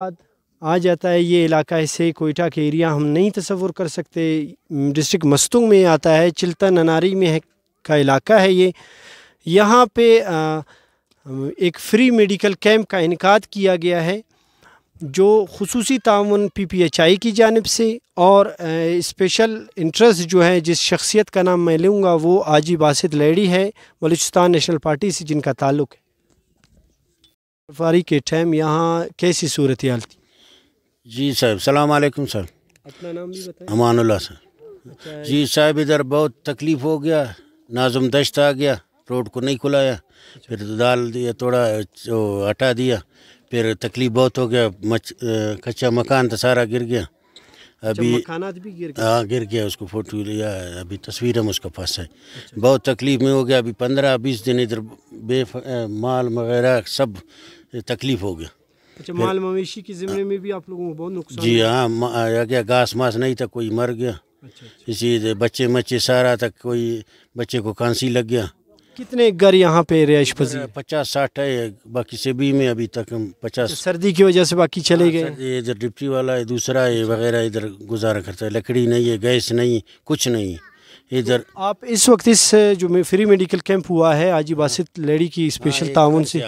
आ जाता है। ये इलाका ऐसे कोयटा के एरिया हम नहीं तसव्वुर कर सकते। डिस्ट्रिक्ट मस्तूंग में आता है, चिल्तन अनारी में है का इलाका है ये। यहाँ पे एक फ्री मेडिकल कैंप का इनेकाद किया गया है जो खुसूसी ताउन PPHI की जानिब से और स्पेशल इंटरेस्ट जो है जिस शख्सियत का नाम मैं लूँगा वो आजी बासित लेडी है, बलूचिस्तान नेशनल पार्टी से जिनका ताल्लुक़ है। सफारी के टाइम यहाँ कैसी सूरत हाल थी? जी साहब, सलाम अलैकुम सर। अपना नाम भी बताएं। अमानुल्लाह सर। अच्छा, जी साहब, इधर बहुत तकलीफ़ हो गया, नाजुम दश्त आ गया, रोड को नहीं खुलाया, फिर डाल दिया, थोड़ा हटा दिया, फिर तकलीफ़ बहुत हो गया। कच्चा मकान तो सारा गिर गया। अभी मकानात भी गिर गए। हाँ गिर गया, उसको फ़ोटो लिया, अभी तस्वीर हम उसके पास है। बहुत तकलीफ़ में हो गया। अभी 15-20 दिन इधर माल वगैरह सब तकलीफ़ हो गया। अच्छा, माल मवेशी की ज़िम्मे में भी आप लोगों को बहुत नुकसान जी हुआ? हाँ, आ गया, घास मास नहीं था, कोई मर गया। अच्छा। इसी बच्चे सारा तक, कोई बच्चे को खांसी लग गया। कितने घर यहाँ पे रिहाइश पजी? 50-60 है, बाकी से भी में अभी तक हम 50। सर्दी की वजह से बाकी चले गए। इधर डिप्टी वाला है, दूसरा है वगैरह, इधर गुजारा करता है। लकड़ी नहीं है, गैस नहीं, कुछ नहीं इधर। आप इस वक्त इस जो फ्री मेडिकल कैंप हुआ है आजी बासित लेडी की स्पेशल ताउन से,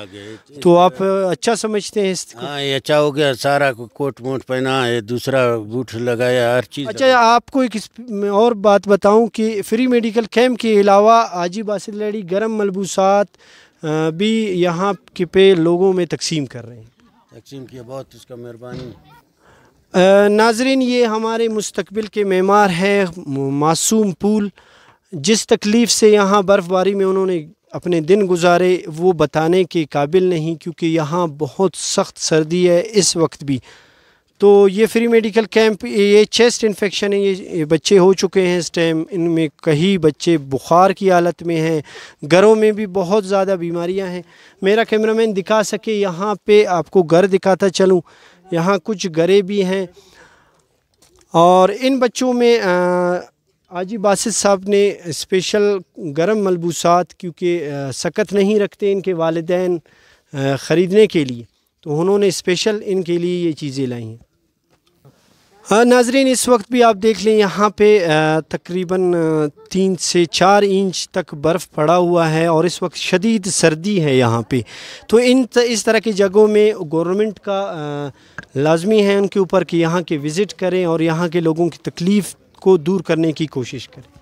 तो आप अच्छा समझते हैं इसको? हाँ, ये अच्छा हो गया। सारा कोट मोट पहना है, दूसरा बूट लगाया, हर चीज़। अच्छा, आपको एक और बात बताऊं कि फ्री मेडिकल कैंप के अलावा आजी बासित लेडी गर्म मलबूसात भी यहाँ के पे लोगों में तकसीम कर रहे हैं। तकसीम किया, बहुत उसका मेहरबानी। नाजरीन, ये हमारे मुस्तकबिल के मेमार हैं मासूम पूल। जिस तकलीफ़ से यहाँ बर्फ़बारी में उन्होंने अपने दिन गुजारे वो बताने के काबिल नहीं, क्योंकि यहाँ बहुत सख्त सर्दी है इस वक्त भी। तो ये फ्री मेडिकल कैंप, ये चेस्ट इन्फेक्शन है, ये बच्चे हो चुके हैं इस टाइम। इनमें कई बच्चे बुखार की हालत में हैं, घरों में भी बहुत ज़्यादा बीमारियां हैं। मेरा कैमरामैन दिखा सके यहाँ पे आपको घर दिखाता चलूँ। यहाँ कुछ घरें भी हैं और इन बच्चों में आजी बासित साहब ने स्पेशल गर्म मलबूसात, क्योंकि सकत नहीं रखते इनके वालिदैन ख़रीदने के लिए, तो उन्होंने स्पेशल इनके लिए ये चीज़ें लाई हैं। हाँ नाजरीन, इस वक्त भी आप देख लें यहाँ पे तकरीबन 3 से 4 इंच तक बर्फ़ पड़ा हुआ है और इस वक्त शदीद सर्दी है यहाँ पे। तो इस तरह की जगहों में गवर्नमेंट का लाजमी है उनके ऊपर कि यहाँ के विज़िट करें और यहाँ के लोगों की तकलीफ़ को दूर करने की कोशिश करें।